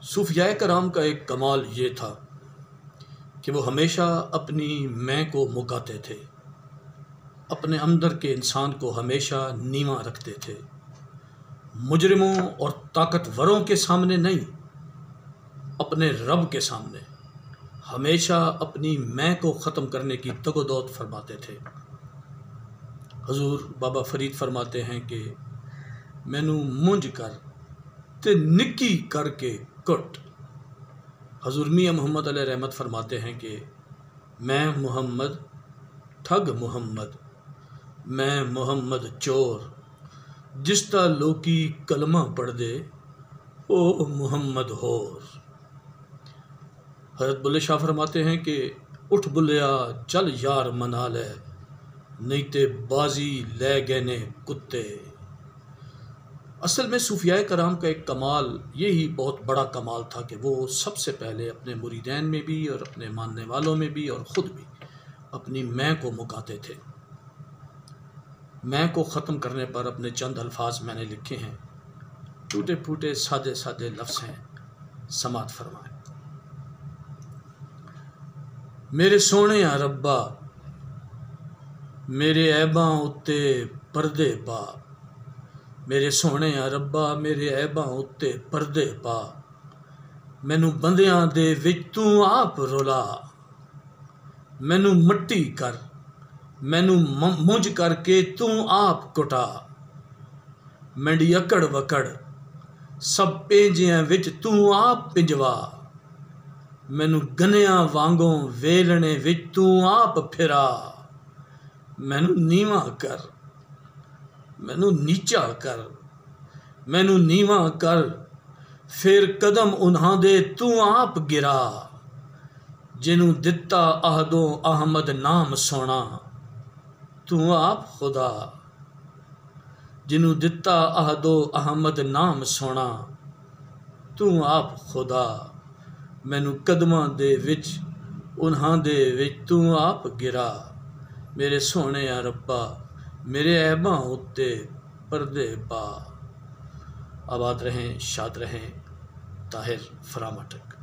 صوفیائے کرام کا ایک کمال یہ تھا کہ وہ ہمیشہ اپنی میں کو مکاتے تھے، اپنے اندر کے انسان کو ہمیشہ نیواں رکھتے تھے، مجرموں اور طاقتوروں کے سامنے نہیں، اپنے رب کے سامنے ہمیشہ اپنی میں کو ختم کرنے کی تگ و دود فرماتے تھے۔ حضور بابا فرید فرماتے ہیں کہ مینوں منج کر تے نکی کر کے کٹ۔ حضور میاں محمد علیہ رحمت فرماتے ہیں کہ میں محمد ٹھگ محمد، میں محمد چور، جس تا لوکی کلمہ پڑھ دے او محمد ہور۔ حضرت بلے شاہ فرماتے ہیں کہ اٹھ بلیا چل یار منا لے، نہیں تے بازی لے گئے نے کتے۔ اصل میں صوفیائے کرام کا ایک کمال، یہی بہت بڑا کمال تھا کہ وہ سب سے پہلے اپنے مریدین میں بھی اور اپنے ماننے والوں میں بھی اور خود بھی اپنی میں کو مکاتے تھے۔ میں کو ختم کرنے پر اپنے چند الفاظ میں نے لکھے ہیں، ٹوٹے پھوٹے سادے سادے لفظ ہیں، سماعت فرمائیں۔ میرے سونے یا ربا میرے عیباں اتے پردے پا، میرے سونے یا ربا میرے عیباں اتے پردے پا، مینوں بندیاں دے وچ تو آپ رولا، مینوں مٹی کر، مینوں منج کر کے تو آپ کٹا، مینڈی اکڑ وکڑ سب پینجیاں وچ تو آپ پنجوا، مینوں گنیاں وانگوں ویلنے وچ تو آپ پھرا، مینوں نیواں کر، مینوں نیچا کر، مینوں نیواں کر، پھر قدم انہاں دے تو آپ گرا، جنوں دتا احدوں احمد نام سونا تو آپ خدا، جنوں دتا احدوں احمد نام سونا تو آپ خدا، مینوں قدماں دے وچ انہاں دے وچ تو آپ گرا، میرے سونے یا ربا میرے عیباں اتے پردے پا۔ آباد رہیں، شاد رہیں۔ طاہر فراماٹک۔